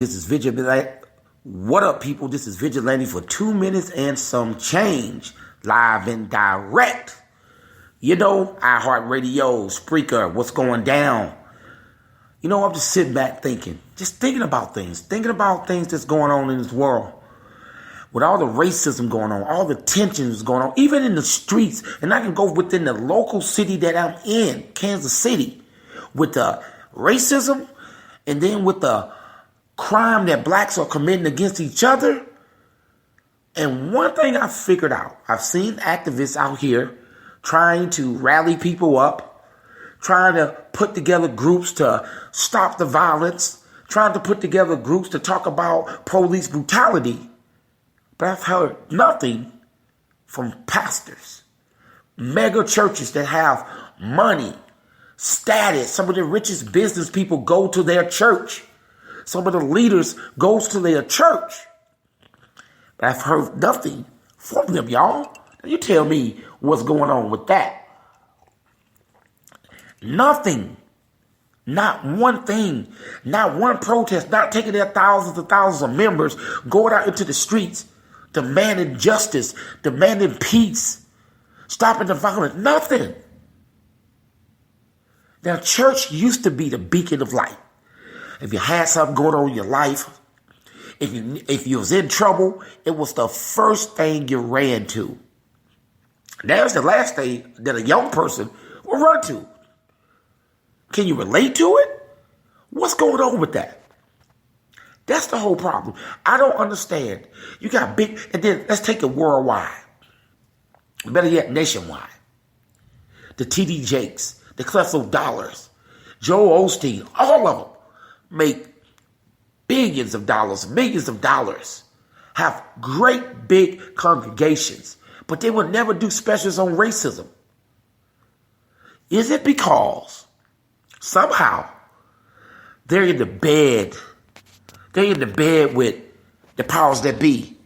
This is Vigilante. What up, people? This is Vigilante for 2 minutes and some change. Live and direct. You know, iHeartRadio, Spreaker, what's going down? You know, I'm just sitting back thinking about things that's going on in this world. With all the racism going on, all the tensions going on, even in the streets. And I can go within the local city that I'm in, Kansas City, with the racism and then with the crime that blacks are committing against each other. And one thing I figured out, I've seen activists out here trying to rally people up, trying to put together groups to stop the violence, trying to put together groups to talk about police brutality. But I've heard nothing from pastors, mega churches that have money, status. Some of the richest business people go to their church. Some of the leaders goes to their church. But I've heard nothing from them, y'all. You tell me what's going on with that. Nothing. Not one thing. Not one protest. Not taking their thousands and thousands of members, going out into the streets, demanding justice, demanding peace, stopping the violence. Nothing. Now, church used to be the beacon of light. If you had something going on in your life, if you was in trouble, it was the first thing you ran to. There's the last thing that a young person will run to. Can you relate to it? What's going on with that? That's the whole problem. I don't understand. You got big, and then let's take it worldwide. Better yet, nationwide. The T.D. Jakes, the Clefso Dollars, Joel Osteen, all of them make billions of dollars, millions of dollars, have great big congregations, but they would never do specials on racism. Is it because somehow they're in the bed with the powers that be,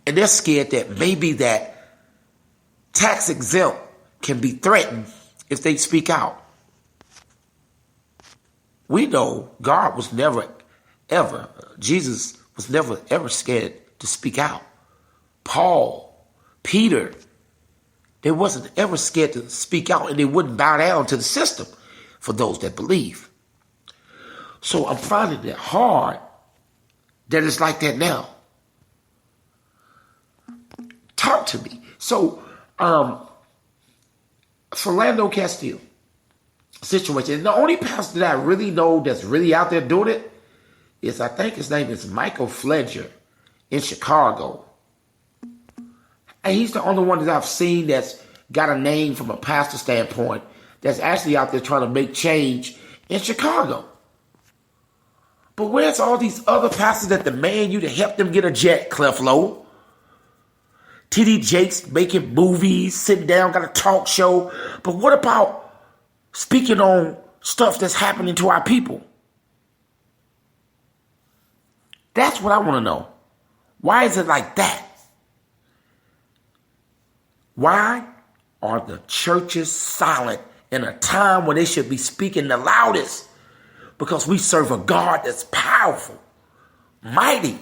and they're scared that maybe that tax exempt can be threatened if they speak out? We know God was never, ever, Jesus was never, ever scared to speak out. Paul, Peter, they wasn't ever scared to speak out, and they wouldn't bow down to the system for those that believe. So I'm finding it hard that it's like that now. Talk to me. So, Philando Castile situation. And the only pastor that I really know that's really out there doing it is, I think his name is Michael Fledger in Chicago. And he's the only one that I've seen that's got a name from a pastor standpoint that's actually out there trying to make change in Chicago. But where's all these other pastors that demand you to help them get a jet, Cleflo? T.D. Jakes making movies, sitting down, got a talk show. But what about speaking on stuff that's happening to our people? That's what I want to know. Why is it like that? Why are the churches silent in a time when they should be speaking the loudest? Because we serve a God that's powerful, mighty.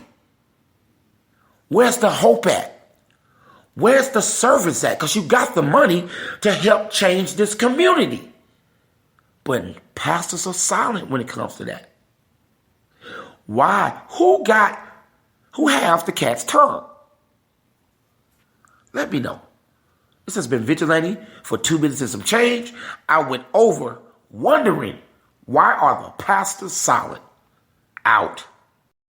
Where's the hope at? Where's the service at? Because you got the money to help change this community. But pastors are silent when it comes to that. Why? Who have the cat's tongue? Let me know. This has been Vigilante for 2 minutes and some change. I went over wondering, why are the pastors silent? Out.